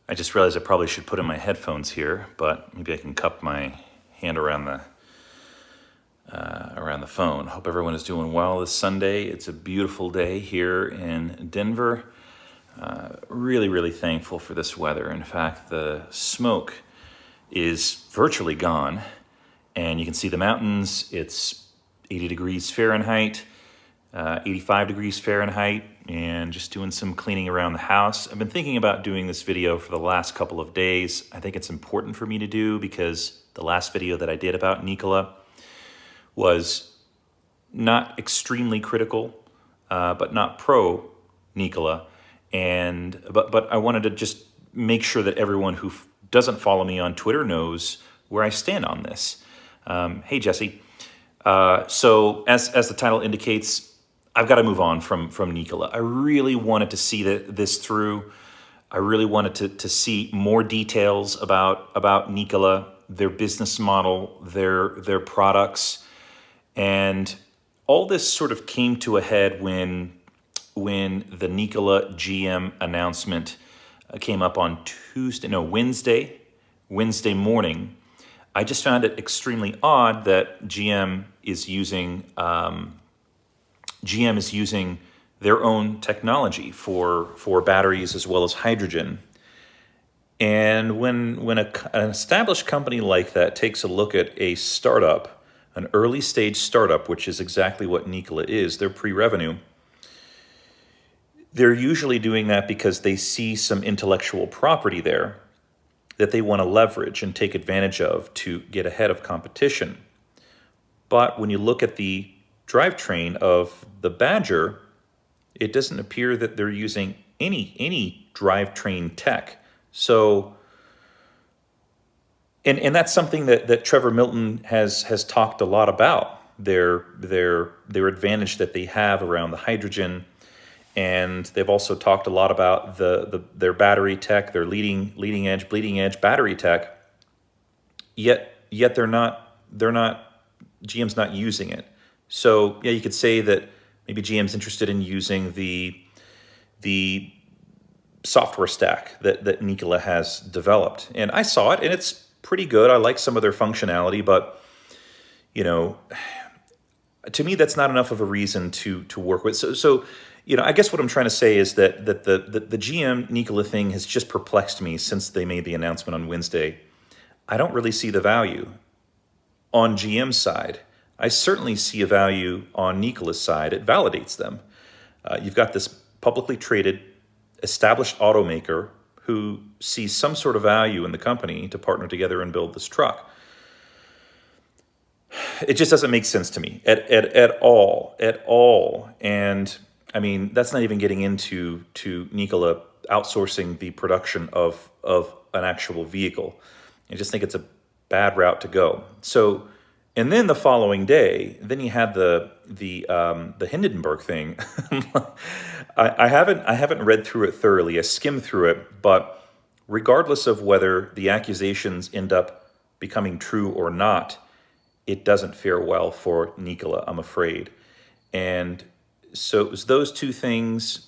I just realized I probably should put in my headphones here, but maybe I can cup my hand around the phone. Hope everyone is doing well this Sunday. It's a beautiful day here in Denver. Really, really thankful for this weather. In fact, the smoke is virtually gone, and you can see the mountains. It's 80 degrees Fahrenheit, 85 degrees Fahrenheit, and just doing some cleaning around the house. I've been thinking about doing this video for the last couple of days. I think it's important for me to do because the last video that I did about Nikola was not extremely critical, but not pro Nikola. But I wanted to just make sure that everyone who doesn't follow me on Twitter knows where I stand on this. Hey, Jesse. So as the title indicates, I've got to move on from Nikola. I really wanted to see this through. I really wanted to see more details about Nikola, their business model, their products, and all this sort of came to a head when the Nikola GM announcement came up on Wednesday morning. I just found it extremely odd that GM is using their own technology for batteries as well as hydrogen. And when an established company like that takes a look at a startup, an early stage startup, which is exactly what Nikola is, they're pre-revenue, they're usually doing that because they see some intellectual property there that they want to leverage and take advantage of to get ahead of competition. But when you look at the drivetrain of the Badger, it doesn't appear that they're using any drivetrain tech. So, and that's something that Trevor Milton has talked a lot about, their advantage that they have around the hydrogen. And they've also talked a lot about their battery tech, their bleeding edge battery tech. Yet they're not GM's not using it. So yeah, you could say that maybe GM's interested in using the software stack that Nikola has developed. And I saw it, and it's pretty good. I like some of their functionality, but to me, that's not enough of a reason to work with. So I guess what I'm trying to say is that the GM Nikola thing has just perplexed me since they made the announcement on Wednesday. I don't really see the value on GM's side. I certainly see a value on Nikola's side. It validates them. You've got this publicly traded, established automaker who sees some sort of value in the company to partner together and build this truck. It just doesn't make sense to me at all. And I mean, that's not even getting into Nikola outsourcing the production of an actual vehicle. I just think it's a bad route to go. So, and then the following day, then you had the Hindenburg thing. I haven't read through it thoroughly. I skimmed through it, but regardless of whether the accusations end up becoming true or not, it doesn't fare well for Nikola, I'm afraid. And so it was those two things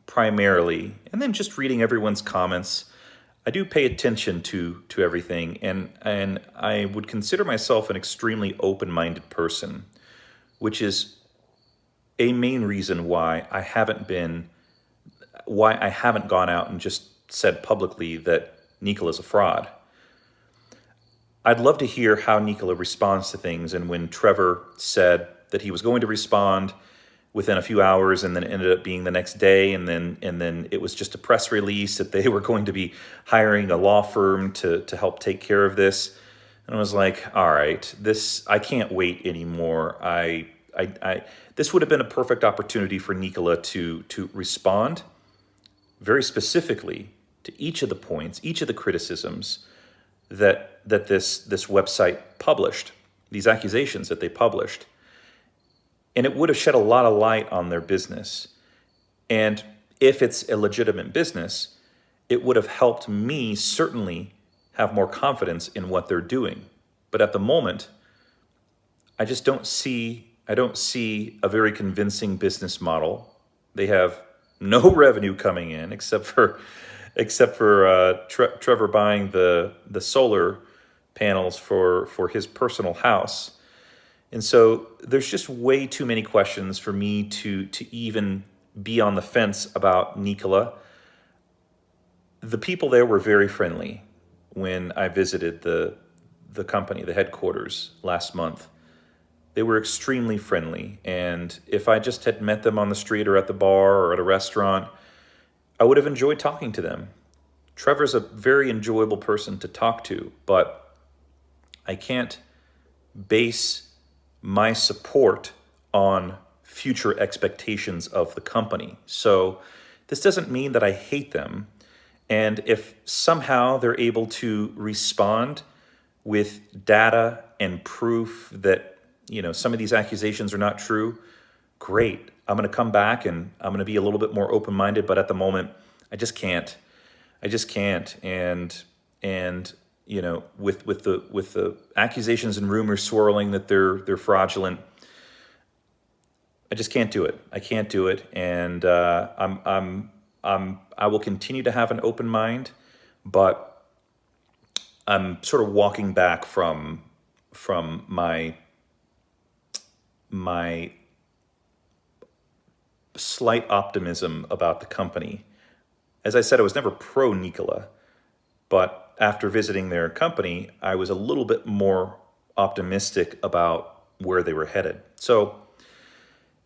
primarily, and then just reading everyone's comments. I do pay attention to everything, and I would consider myself an extremely open-minded person, which is a main reason why I haven't gone out and just said publicly that Nikola's a fraud. I'd love to hear how Nikola responds to things, and when Trevor said that he was going to respond within a few hours, and then it ended up being the next day, and then it was just a press release that they were going to be hiring a law firm to help take care of this. And I was like, all right, I can't wait anymore. This would have been a perfect opportunity for Nikola to respond very specifically to each of the points, each of the criticisms that this website published, these accusations that they published. And it would have shed a lot of light on their business. And if it's a legitimate business, it would have helped me certainly have more confidence in what they're doing. But at the moment, I don't see a very convincing business model. They have no revenue coming in except for except for Trevor buying the solar panels for his personal house. And so there's just way too many questions for me to even be on the fence about Nikola. The people there were very friendly when I visited the company, the headquarters last month. They were extremely friendly, and if I just had met them on the street or at the bar or at a restaurant, I would have enjoyed talking to them. Trevor's a very enjoyable person to talk to, but I can't base my support on future expectations of the company. So this doesn't mean that I hate them. And if somehow they're able to respond with data and proof that, some of these accusations are not true, great. I'm going to come back and I'm going to be a little bit more open-minded, but at the moment, I just can't. I just can't. And with the accusations and rumors swirling that they're fraudulent, I just can't do it. I can't do it, and I will continue to have an open mind, but I'm sort of walking back from my slight optimism about the company. As I said, I was never pro Nikola, but after visiting their company, I was a little bit more optimistic about where they were headed. So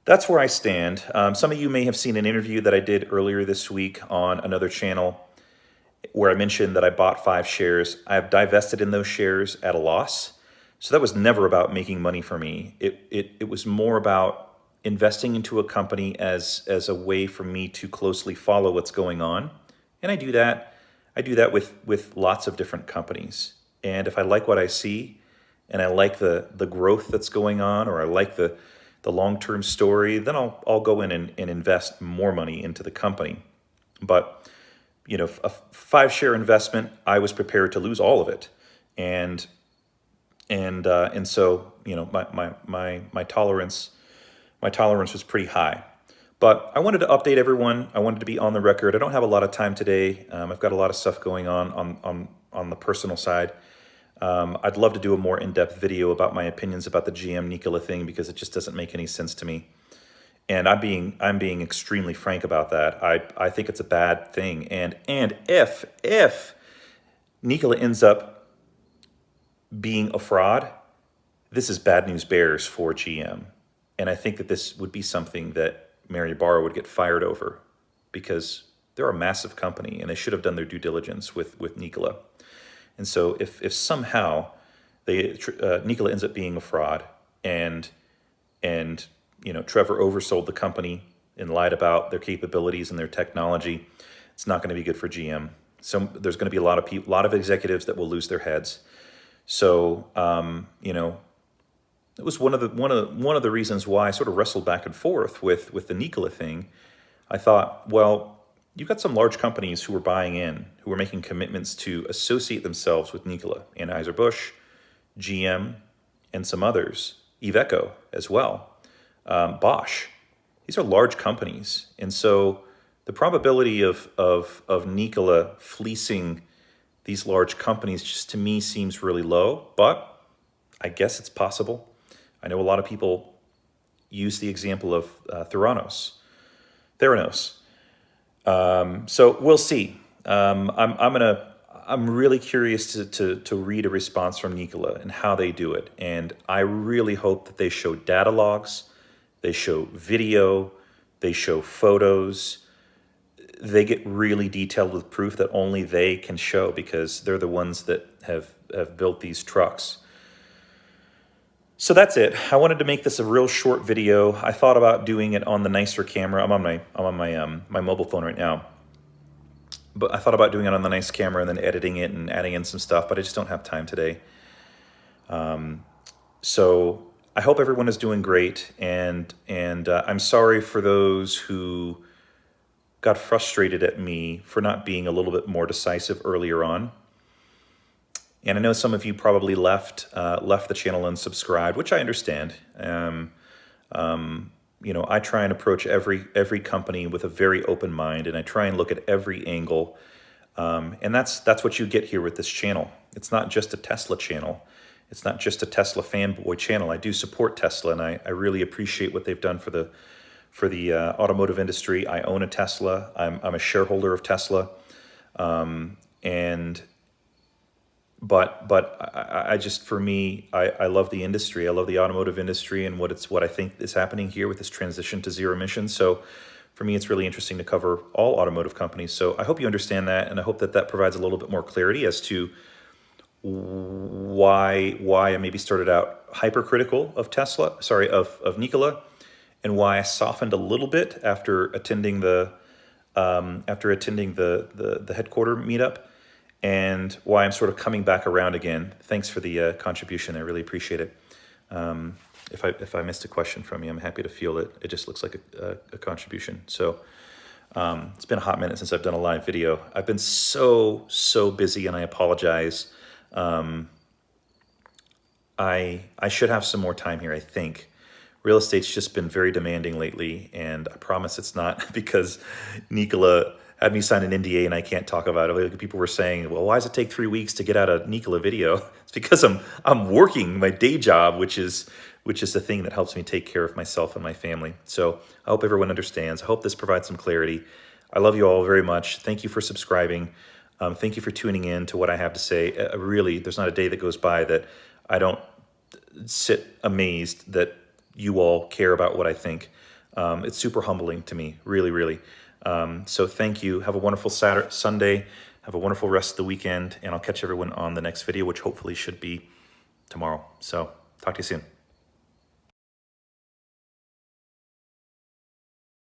that's where I stand. Some of you may have seen an interview that I did earlier this week on another channel where I mentioned that I bought 5 shares. I have divested in those shares at a loss. So that was never about making money for me. It was more about investing into a company as a way for me to closely follow what's going on. And I do that with lots of different companies. And if I like what I see, and I like the growth that's going on, or I like the long-term story, then I'll go in and invest more money into the company. But a 5-share investment, I was prepared to lose all of it, and so my tolerance was pretty high. But I wanted to update everyone. I wanted to be on the record. I don't have a lot of time today. I've got a lot of stuff going on the personal side. I'd love to do a more in-depth video about my opinions about the GM Nikola thing, because it just doesn't make any sense to me. And I'm being extremely frank about that. I think it's a bad thing. And if Nikola ends up being a fraud, this is bad news bears for GM. And I think that this would be something that Mary Barra would get fired over, because they're a massive company and they should have done their due diligence with Nikola. And so if somehow Nikola ends up being a fraud, and Trevor oversold the company and lied about their capabilities and their technology, it's not going to be good for GM. So there's going to be a lot of executives that will lose their heads. So it was one of the reasons why I sort of wrestled back and forth with the Nikola thing. I thought, well, you've got some large companies who are buying in, who are making commitments to associate themselves with Nikola, Anheuser-Busch, GM, and some others, Iveco as well, Bosch. These are large companies, and so the probability of Nikola fleecing these large companies just to me seems really low, but I guess it's possible. I know a lot of people use the example of Theranos. So we'll see. I'm really curious to read a response from Nikola and how they do it, and I really hope that they show data logs, they show video, they show photos. They get really detailed with proof that only they can show, because they're the ones that have built these trucks. So that's it. I wanted to make this a real short video. I thought about doing it on the nicer camera. I'm on my mobile phone right now, but I thought about doing it on the nice camera and then editing it and adding in some stuff, but I just don't have time today. So I hope everyone is doing great, and I'm sorry for those who got frustrated at me for not being a little bit more decisive earlier on. And I know some of you probably left the channel unsubscribed, which I understand. I try and approach every company with a very open mind, and I try and look at every angle. And that's what you get here with this channel. It's not just a Tesla channel. It's not just a Tesla fanboy channel. I do support Tesla, and I really appreciate what they've done for the automotive industry. I own a Tesla. I'm a shareholder of Tesla, and but I just, for me, I love the industry. I love the automotive industry and what I think is happening here with this transition to zero emissions. So for me, it's really interesting to cover all automotive companies. So I hope you understand that, and I hope that provides a little bit more clarity as to why I maybe started out hypercritical of Tesla, sorry, of Nikola, and why I softened a little bit after attending the headquarter meetup, and why I'm sort of coming back around again. Thanks for the contribution. I really appreciate it. If I missed a question from you, I'm happy to field it. It just looks like a contribution. So it's been a hot minute since I've done a live video. I've been so busy, and I apologize. I should have some more time here, I think. Real estate's just been very demanding lately, and I promise it's not because Nikola had me sign an NDA and I can't talk about it. Like, people were saying, well, why does it take 3 weeks to get out a Nikola video? It's because I'm working my day job, which is the thing that helps me take care of myself and my family. So I hope everyone understands. I hope this provides some clarity. I love you all very much. Thank you for subscribing. Thank you for tuning in to what I have to say. Really, there's not a day that goes by that I don't sit amazed that you all care about what I think. It's super humbling to me, really, really. So thank you. Have a wonderful Sunday. Have a wonderful rest of the weekend, and I'll catch everyone on the next video, which hopefully should be tomorrow. So talk to you soon.